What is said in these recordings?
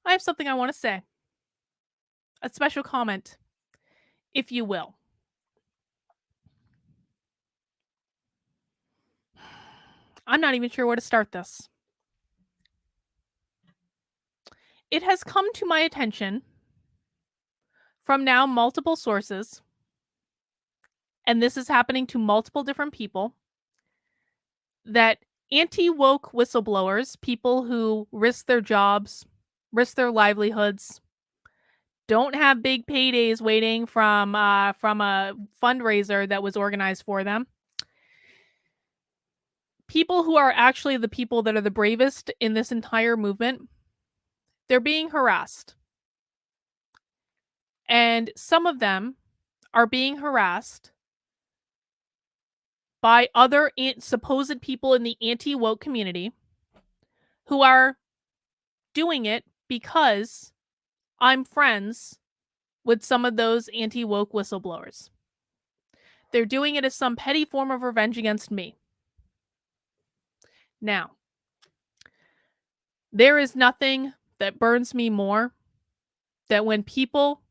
I have something I want to say. A special comment, if you will. I'm not even sure where to start this. It has come to my attention from now multiple sources, and this is happening to multiple different people, that anti-woke whistleblowers, people who risk their jobs, risk their livelihoods, don't have big paydays waiting from a fundraiser that was organized for them. People who are actually the people that are the bravest in this entire movement, they're being harassed. And some of them are being harassed by other supposed people in the anti-woke community who are doing it because I'm friends with some of those anti-woke whistleblowers. They're doing it as some petty form of revenge against me. Now, there is nothing that burns me more than when people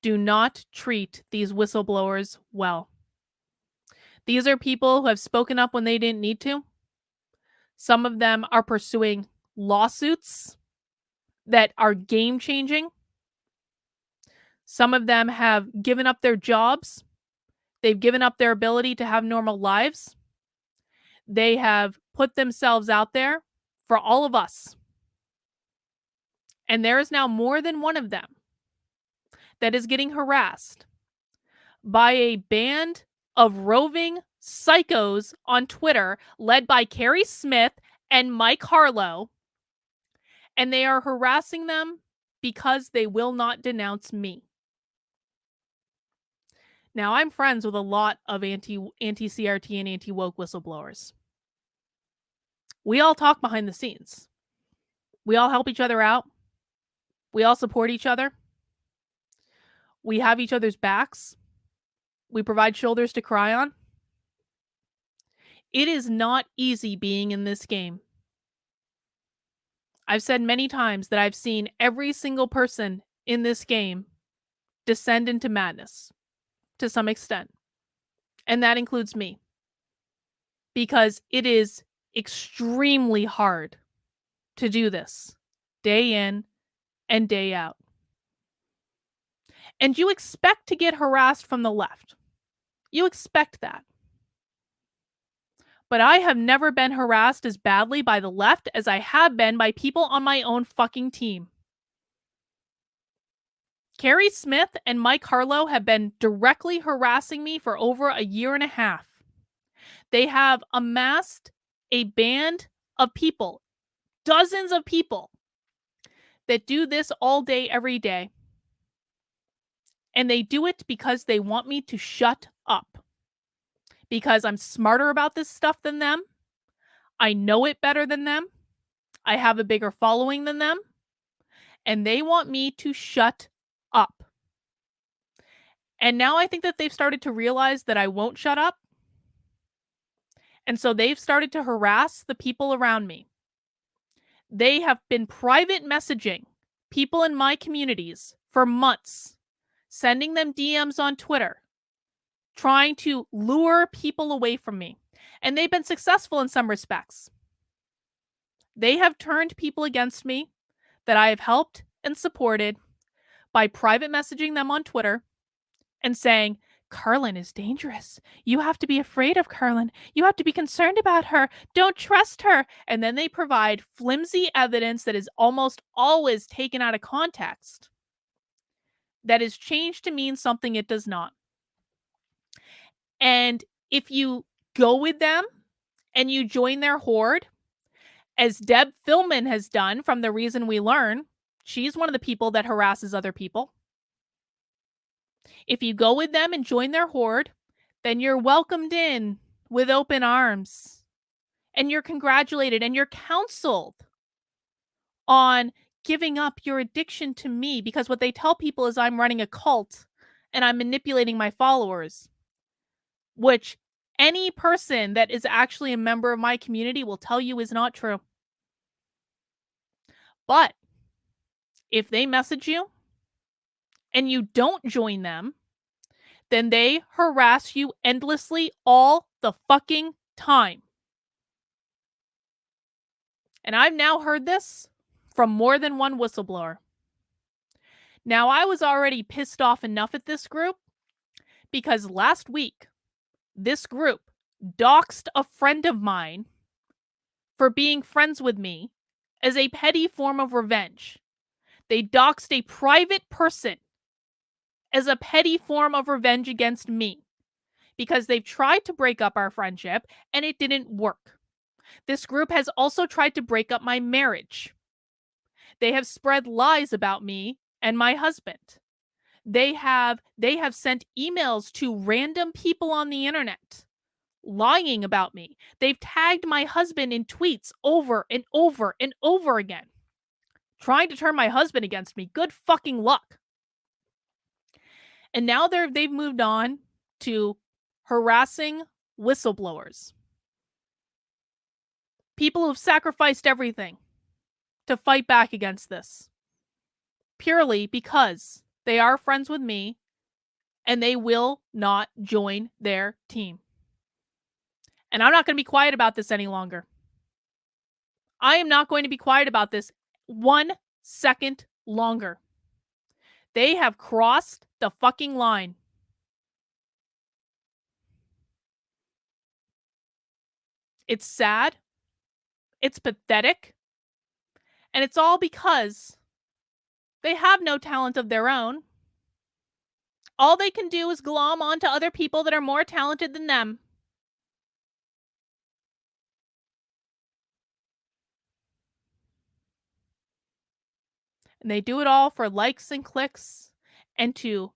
do not treat these whistleblowers well. These are people who have spoken up when they didn't need to. Some of them are pursuing lawsuits that are game-changing. Some of them have given up their jobs. They've given up their ability to have normal lives. They have put themselves out there for all of us. And there is now more than one of them that is getting harassed by a band of roving psychos on Twitter led by Carrie Smith and Mike Harlow. And they are harassing them because they will not denounce me. Now, I'm friends with a lot of anti-CRT and anti-woke whistleblowers. We all talk behind the scenes. We all help each other out. We all support each other. We have each other's backs. We provide shoulders to cry on. It is not easy being in this game. I've said many times that I've seen every single person in this game descend into madness to some extent. And that includes me. Because it is extremely hard to do this day in and day out. And you expect to get harassed from the left. You expect that. But I have never been harassed as badly by the left as I have been by people on my own fucking team. Carrie Smith and Mike Harlow have been directly harassing me for over a year and a half. They have amassed a band of people, dozens of people, that do this all day, every day. And they do it because they want me to shut up. Because I'm smarter about this stuff than them. I know it better than them. I have a bigger following than them. And they want me to shut up. And now I think that they've started to realize that I won't shut up. And so they've started to harass the people around me. They have been private messaging people in my communities for months, sending them DMs on Twitter, trying to lure people away from me. And they've been successful in some respects. They have turned people against me that I have helped and supported by private messaging them on Twitter and saying, Carlin is dangerous. You have to be afraid of Carlin. You have to be concerned about her. Don't trust her. And then they provide flimsy evidence that is almost always taken out of context, that is changed to mean something it does not. And if you go with them and you join their horde, as Deb Philman has done from The Reason We Learn, she's one of the people that harasses other people. If you go with them and join their horde, then you're welcomed in with open arms. And you're congratulated and you're counseled on giving up your addiction to me, because what they tell people is I'm running a cult and I'm manipulating my followers, which any person that is actually a member of my community will tell you is not true. But If they message you and you don't join them, then they harass you endlessly all the fucking time. And I've now heard this from more than one whistleblower. Now, I was already pissed off enough at this group because last week, this group doxed a friend of mine for being friends with me as a petty form of revenge. They doxed a private person as a petty form of revenge against me because they've tried to break up our friendship and it didn't work. This group has also tried to break up my marriage. They have spread lies about me and my husband. They have sent emails to random people on the internet lying about me. They've tagged my husband in tweets over and over and over again, trying to turn my husband against me. Good fucking luck. And now they've moved on to harassing whistleblowers. People who've sacrificed everything to fight back against this. Purely because they are friends with me and they will not join their team. And I'm not going to be quiet about this any longer. I am not going to be quiet about this 1 second longer. They have crossed the fucking line. It's sad. It's pathetic. And it's all because they have no talent of their own. All they can do is glom onto other people that are more talented than them. And they do it all for likes and clicks and to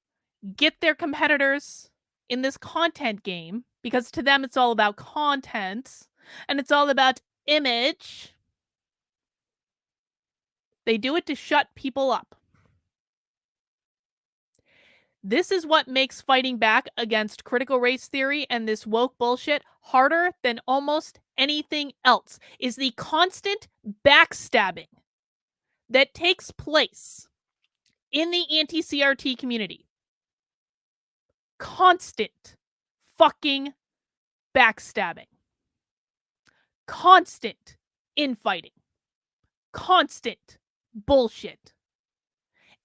get their competitors in this content game, because to them it's all about content and it's all about image. They do it to shut people up. This is what makes fighting back against critical race theory and this woke bullshit harder than almost anything else, is the constant backstabbing that takes place in the anti-CRT community. Constant fucking backstabbing. Constant infighting. Constant bullshit.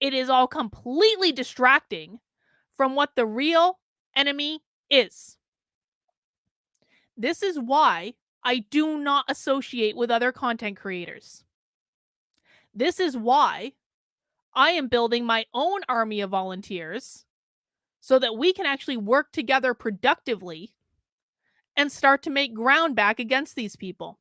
It is all completely distracting from what the real enemy is. This is why I do not associate with other content creators. This is why I am building my own army of volunteers so that we can actually work together productively and start to make ground back against these people.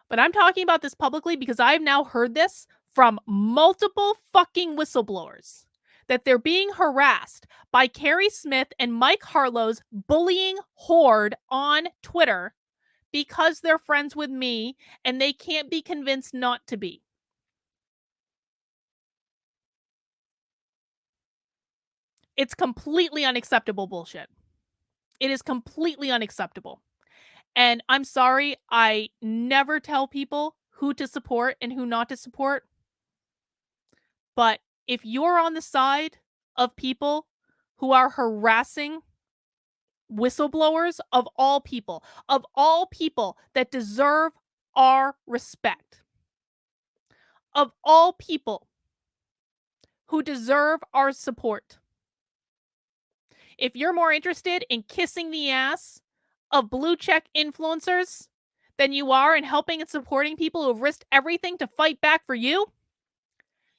But I'm talking about this publicly because I've now heard this from multiple fucking whistleblowers, that they're being harassed by Carrie Smith and Mike Harlow's bullying horde on Twitter because they're friends with me and they can't be convinced not to be. It's completely unacceptable bullshit. It is completely unacceptable. And I'm sorry, I never tell people who to support and who not to support. But if you're on the side of people who are harassing whistleblowers of all people that deserve our respect, of all people who deserve our support, if you're more interested in kissing the ass of blue check influencers than you are in helping and supporting people who have risked everything to fight back for you,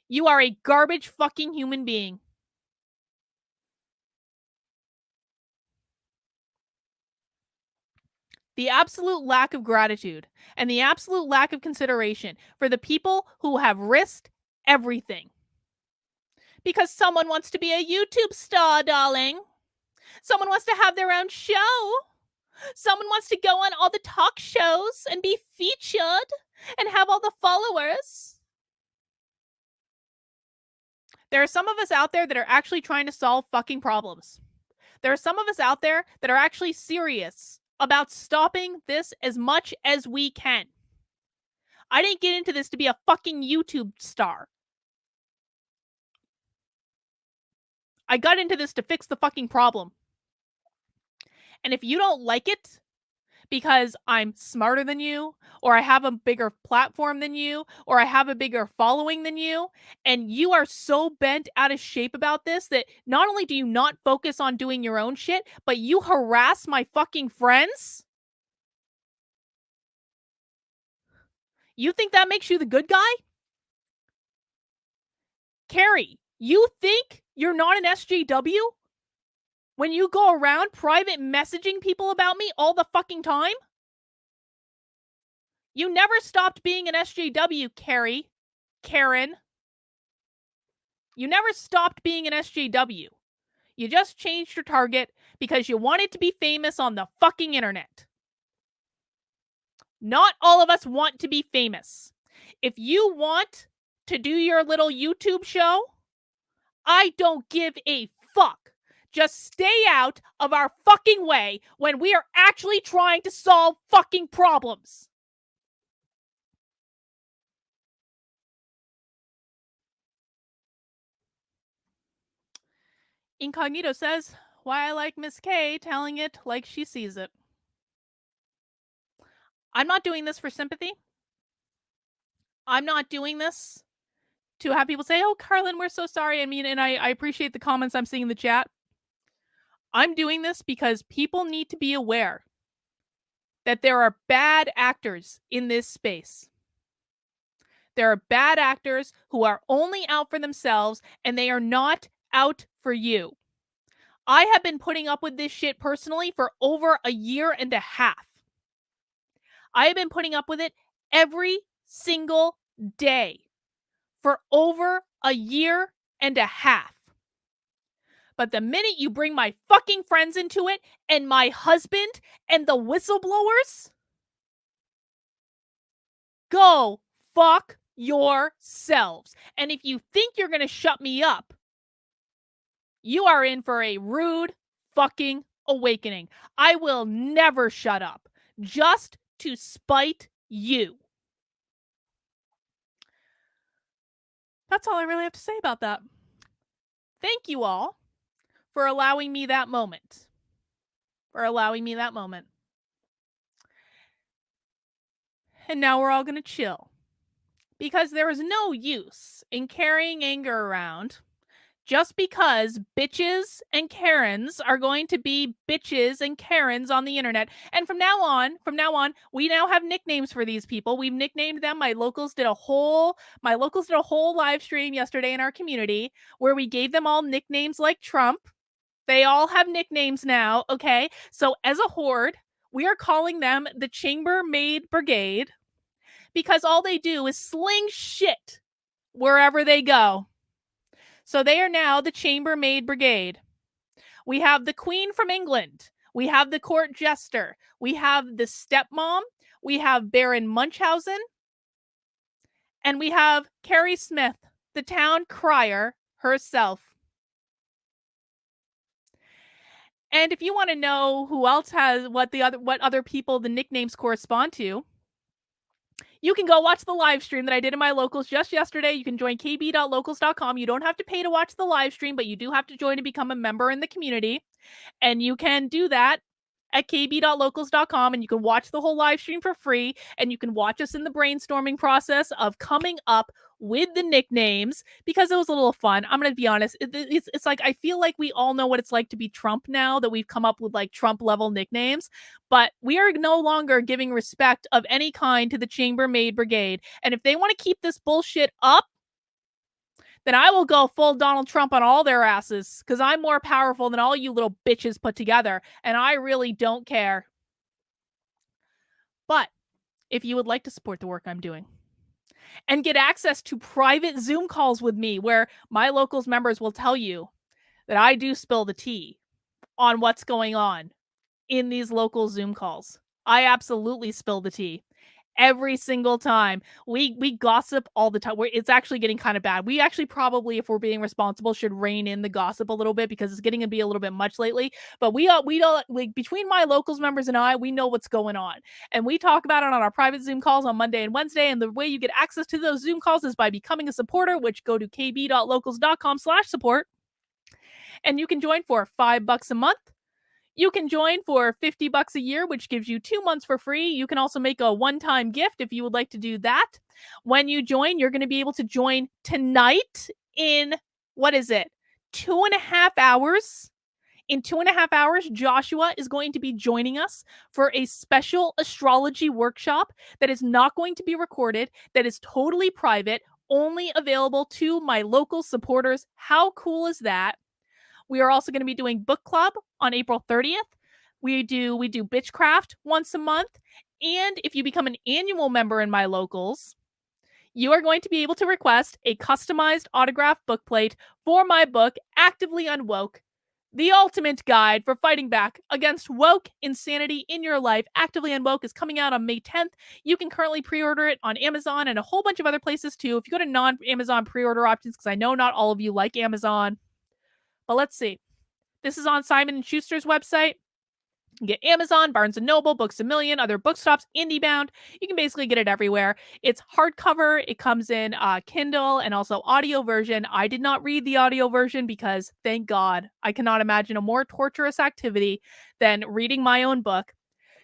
you are a garbage fucking human being. The absolute lack of gratitude and the absolute lack of consideration for the people who have risked everything. Because someone wants to be a YouTube star, darling. Someone wants to have their own show. Someone wants to go on all the talk shows and be featured and have all the followers. There are some of us out there that are actually trying to solve fucking problems. There are some of us out there that are actually serious about stopping this as much as we can. I didn't get into this to be a fucking YouTube star. I got into this to fix the fucking problem. And if you don't like it because I'm smarter than you, or I have a bigger platform than you, or I have a bigger following than you, and you are so bent out of shape about this that not only do you not focus on doing your own shit, but you harass my fucking friends? You think that makes you the good guy? Carrie, you think you're not an SJW? When you go around private messaging people about me all the fucking time? You never stopped being an SJW, Carrie. Karen. You never stopped being an SJW. You just changed your target because you wanted to be famous on the fucking internet. Not all of us want to be famous. If you want to do your little YouTube show, I don't give a fuck. Just stay out of our fucking way when we are actually trying to solve fucking problems. Incognito says, why I like Miss K telling it like she sees it. I'm not doing this for sympathy. I'm not doing this to have people say, oh, Carlin, we're so sorry. I mean, and I appreciate the comments I'm seeing in the chat. I'm doing this because people need to be aware that there are bad actors in this space. There are bad actors who are only out for themselves, and they are not out for you. I have been putting up with this shit personally for over a year and a half. I have been putting up with it every single day for over a year and a half. But the minute you bring my fucking friends into it, and my husband, and the whistleblowers, go fuck yourselves. And if you think you're gonna shut me up, you are in for a rude fucking awakening. I will never shut up, just to spite you. That's all I really have to say about that. Thank you all for allowing me that moment. And now we're all going to chill. Because there is no use in carrying anger around just because bitches and Karens are going to be bitches and Karens on the internet. And from now on, we now have nicknames for these people. We've nicknamed them. My locals did a whole live stream yesterday in our community where we gave them all nicknames like Trump. They all have nicknames now, okay? So as a horde, we are calling them the Chambermaid Brigade because all they do is sling shit wherever they go. So they are now the Chambermaid Brigade. We have the Queen from England. We have the Court Jester. We have the Stepmom. We have Baron Munchausen. And we have Carrie Smith, the town crier herself. And if you want to know who else has what other people the nicknames correspond to, you can go watch the live stream that I did in my locals just yesterday. You can join kb.locals.com. You don't have to pay to watch the live stream, but you do have to join to become a member in the community. And you can do that at kb.locals.com, and you can watch the whole live stream for free, and you can watch us in the brainstorming process of coming up with the nicknames because it was a little fun. I'm going to be honest. It's like, I feel like we all know what it's like to be Trump now that we've come up with like Trump level nicknames, but we are no longer giving respect of any kind to the Chambermaid Brigade. And if they want to keep this bullshit up, then I will go full Donald Trump on all their asses because I'm more powerful than all you little bitches put together, and I really don't care. But if you would like to support the work I'm doing and get access to private Zoom calls with me where my locals members will tell you that I do spill the tea on what's going on in these local Zoom calls. I absolutely spill the tea. Every single time. We gossip all the time. It's actually getting kind of bad. We actually probably, if we're being responsible, should rein in the gossip a little bit because it's getting to be a little bit much lately. But we don't, like, between my locals members and I, we know what's going on. And we talk about it on our private Zoom calls on Monday and Wednesday. And the way you get access to those Zoom calls is by becoming a supporter, which go to kb.locals.com/support. And you can join for $5 a month. You can join for $50 a year, which gives you 2 months for free. You can also make a one-time gift if you would like to do that. When you join, you're going to be able to join tonight in, what is it, 2.5 hours. In 2.5 hours, Joshua is going to be joining us for a special astrology workshop that is not going to be recorded, that is totally private, only available to my local supporters. How cool is that? We are also going to be doing book club on April 30th. We do Bitchcraft once a month. And if you become an annual member in my locals, you are going to be able to request a customized autographed bookplate for my book, Actively Unwoke, the ultimate guide for fighting back against woke insanity in your life. Actively Unwoke is coming out on May 10th. You can currently pre-order it on Amazon and a whole bunch of other places too. If you go to non-Amazon pre-order options, because I know not all of you like Amazon, but let's see. This is on Simon & Schuster's website. You can get Amazon, Barnes & Noble, Books A Million, other bookstops, IndieBound. You can basically get it everywhere. It's hardcover. It comes in Kindle and also audio version. I did not read the audio version because, thank God, I cannot imagine a more torturous activity than reading my own book.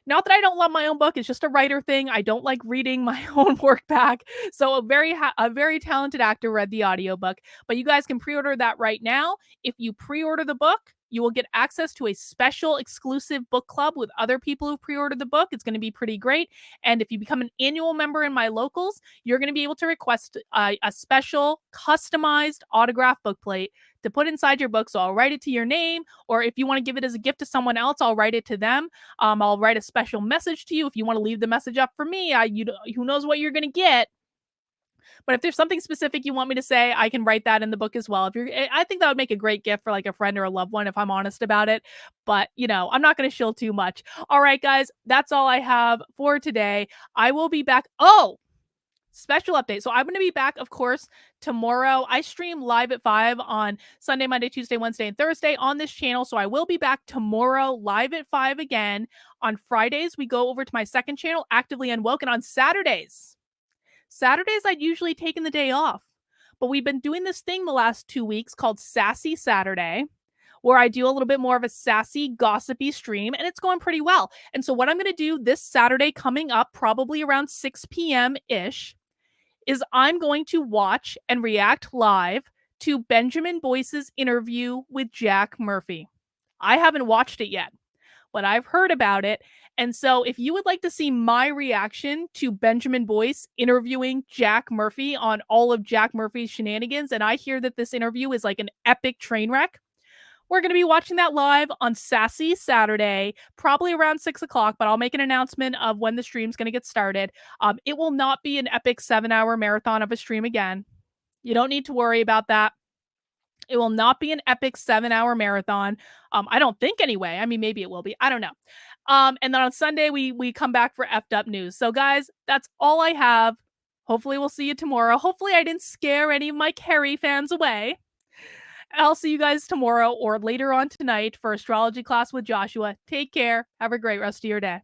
Not that I don't love my own book, it's just a writer thing. I don't like reading my own work back. So a very talented actor read the audiobook, but you guys can pre-order that right now. If you pre-order the book, you will get access to a special exclusive book club with other people who pre-ordered the book. It's going to be pretty great. And if you become an annual member in my locals, you're going to be able to request a special customized autographed bookplate to put inside your book. So I'll write it to your name, or if you want to give it as a gift to someone else, I'll write it to them. I'll write a special message to you. If you want to leave the message up for me, who knows what you're going to get. But if there's something specific you want me to say, I can write that in the book as well. I think that would make a great gift for like a friend or a loved one if I'm honest about it. But, I'm not going to shill too much. All right, guys, that's all I have for today. I will be back. Oh, special update. So I'm going to be back, of course, tomorrow. I stream live at 5 on Sunday, Monday, Tuesday, Wednesday, and Thursday on this channel. So I will be back tomorrow live at 5 again. On Fridays, we go over to my second channel, Actively Unwoke. And on Saturdays, I'd usually taken the day off. But we've been doing this thing the last 2 weeks called Sassy Saturday, where I do a little bit more of a sassy, gossipy stream, and it's going pretty well. And so what I'm going to do this Saturday coming up, probably around 6 p.m.-ish, is I'm going to watch and react live to Benjamin Boyce's interview with Jack Murphy. I haven't watched it yet, but I've heard about it. And so if you would like to see my reaction to Benjamin Boyce interviewing Jack Murphy on all of Jack Murphy's shenanigans, and I hear that this interview is like an epic train wreck, we're going to be watching that live on Sassy Saturday, probably around 6 o'clock, but I'll make an announcement of when the stream's going to get started. It will not be an epic 7-hour marathon of a stream again. You don't need to worry about that. It will not be an epic 7-hour marathon. I don't think anyway. I mean, maybe it will be. I don't know. And then on Sunday, we come back for effed up news. So guys, that's all I have. Hopefully we'll see you tomorrow. Hopefully I didn't scare any of my Carrie fans away. I'll see you guys tomorrow or later on tonight for astrology class with Joshua. Take care. Have a great rest of your day.